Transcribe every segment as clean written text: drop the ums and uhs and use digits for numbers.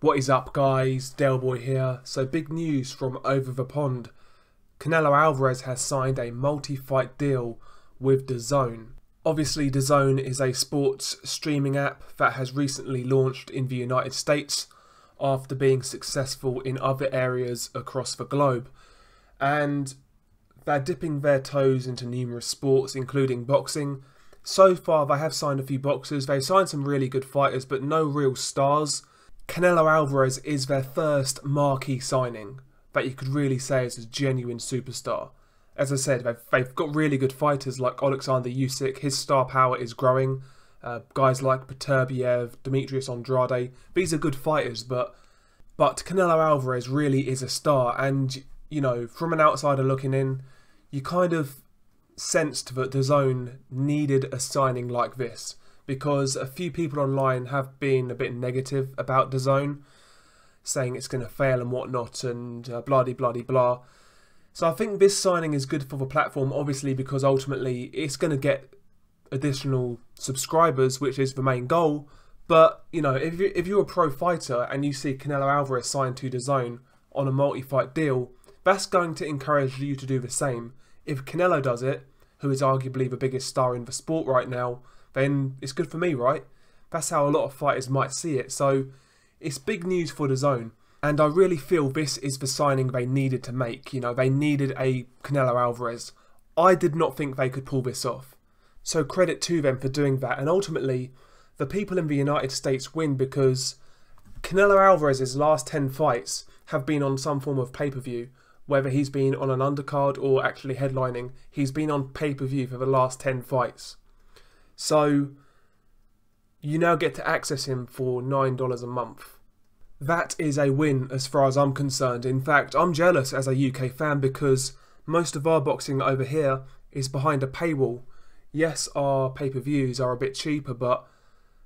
What is up, guys? Delboy here. So big news from over the pond. Canelo Alvarez has signed a multi-fight deal with Dazn. Obviously Dazn is a sports streaming app that has recently launched in the United States after being successful in other areas across the globe. And they're dipping their toes into numerous sports, including boxing. So far they have signed a few boxers, they've signed some really good fighters, but no real stars. Canelo Alvarez is their first marquee signing that you could really say is a genuine superstar. As I said, they've got really good fighters like Alexander Usyk. His star power is growing. Guys like Beterbiev, Demetrius Andrade, these are good fighters, but Canelo Alvarez really is a star. And, you know, from an outsider looking in, you kind of sensed that Dazn needed a signing like this, because a few people online have been a bit negative about Dazn, saying it's going to fail and whatnot, and blah-de-blah-de-blah. So I think this signing is good for the platform, obviously, because ultimately it's going to get additional subscribers, which is the main goal. But, you know, if you're a pro fighter and you see Canelo Alvarez signed to Dazn on a multi-fight deal, that's going to encourage you to do the same. If Canelo does it, who is arguably the biggest star in the sport right now, then it's good for me, right? That's how a lot of fighters might see it. So it's big news for Dazn, and I really feel this is the signing they needed to make. You know, they needed a Canelo Alvarez. I did not think they could pull this off. So credit to them for doing that. And ultimately, the people in the United States win, because Canelo Alvarez's last 10 fights have been on some form of pay-per-view. Whether he's been on an undercard or actually headlining, he's been on pay-per-view for the last 10 fights. So you now get to access him for $9 a month. That is a win as far as I'm concerned. In fact, I'm jealous as a UK fan, because most of our boxing over here is behind a paywall. Yes, our pay-per-views are a bit cheaper, but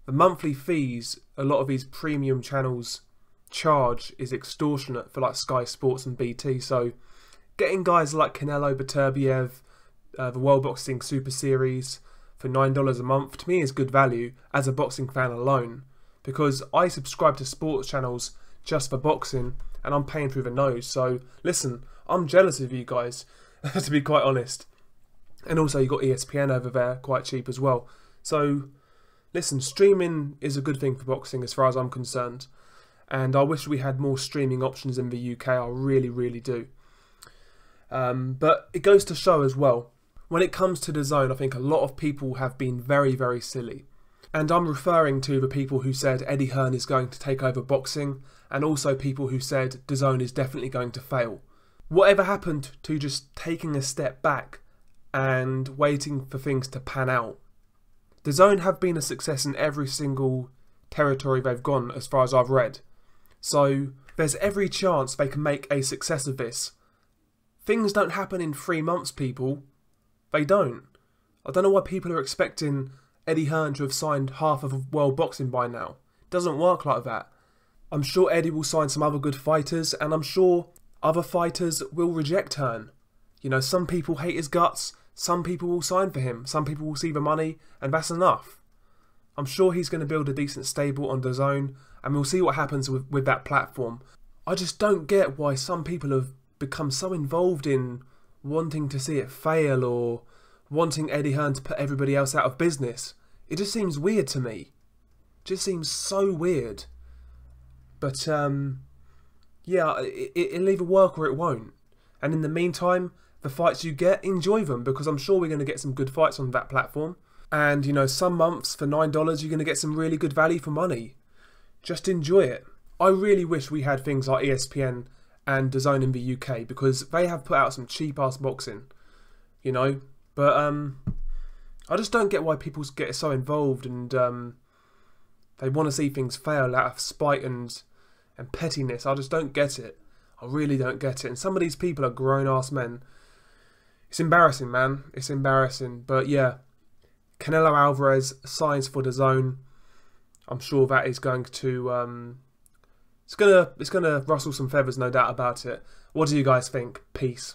the monthly fees a lot of these premium channels charge is extortionate for like Sky Sports and BT. So getting guys like Canelo, Beterbiev, the World Boxing Super Series for $9 a month, to me is good value as a boxing fan alone, because I subscribe to sports channels just for boxing and I'm paying through the nose. So listen, I'm jealous of you guys to be quite honest. And also you got ESPN over there quite cheap as well. So listen, streaming is a good thing for boxing as far as I'm concerned, and I wish we had more streaming options in the UK. I really, really do. But it goes to show as well, when it comes to Dazn, I think a lot of people have been very, very silly. And I'm referring to the people who said Eddie Hearn is going to take over boxing, and also people who said Dazn is definitely going to fail. Whatever happened to just taking a step back and waiting for things to pan out? Dazn have been a success in every single territory they've gone, as far as I've read. So there's every chance they can make a success of this. Things don't happen in 3 months, people. They don't. I don't know why people are expecting Eddie Hearn to have signed half of world boxing by now. It doesn't work like that. I'm sure Eddie will sign some other good fighters, and I'm sure other fighters will reject Hearn. You know, some people hate his guts, some people will sign for him, some people will see the money, and that's enough. I'm sure he's going to build a decent stable on Dazn, and we'll see what happens with that platform. I just don't get why some people have become so involved in wanting to see it fail, or wanting Eddie Hearn to put everybody else out of business. It just seems weird to me. It just seems so weird. But yeah, it'll either work or it won't. And in the meantime, the fights you get, enjoy them, because I'm sure we're going to get some good fights on that platform. And, you know, some months for $9, you're going to get some really good value for money. Just enjoy it. I really wish we had things like ESPN and Dazn in the UK, because they have put out some cheap-ass boxing, you know. But I just don't get why people get so involved, and they want to see things fail out of spite and pettiness. I just don't get it. I really don't get it. And some of these people are grown-ass men. It's embarrassing, man. It's embarrassing. But yeah, Canelo Alvarez signs for Dazn. I'm sure that is going to it's gonna rustle some feathers, no doubt about it. What do you guys think? Peace.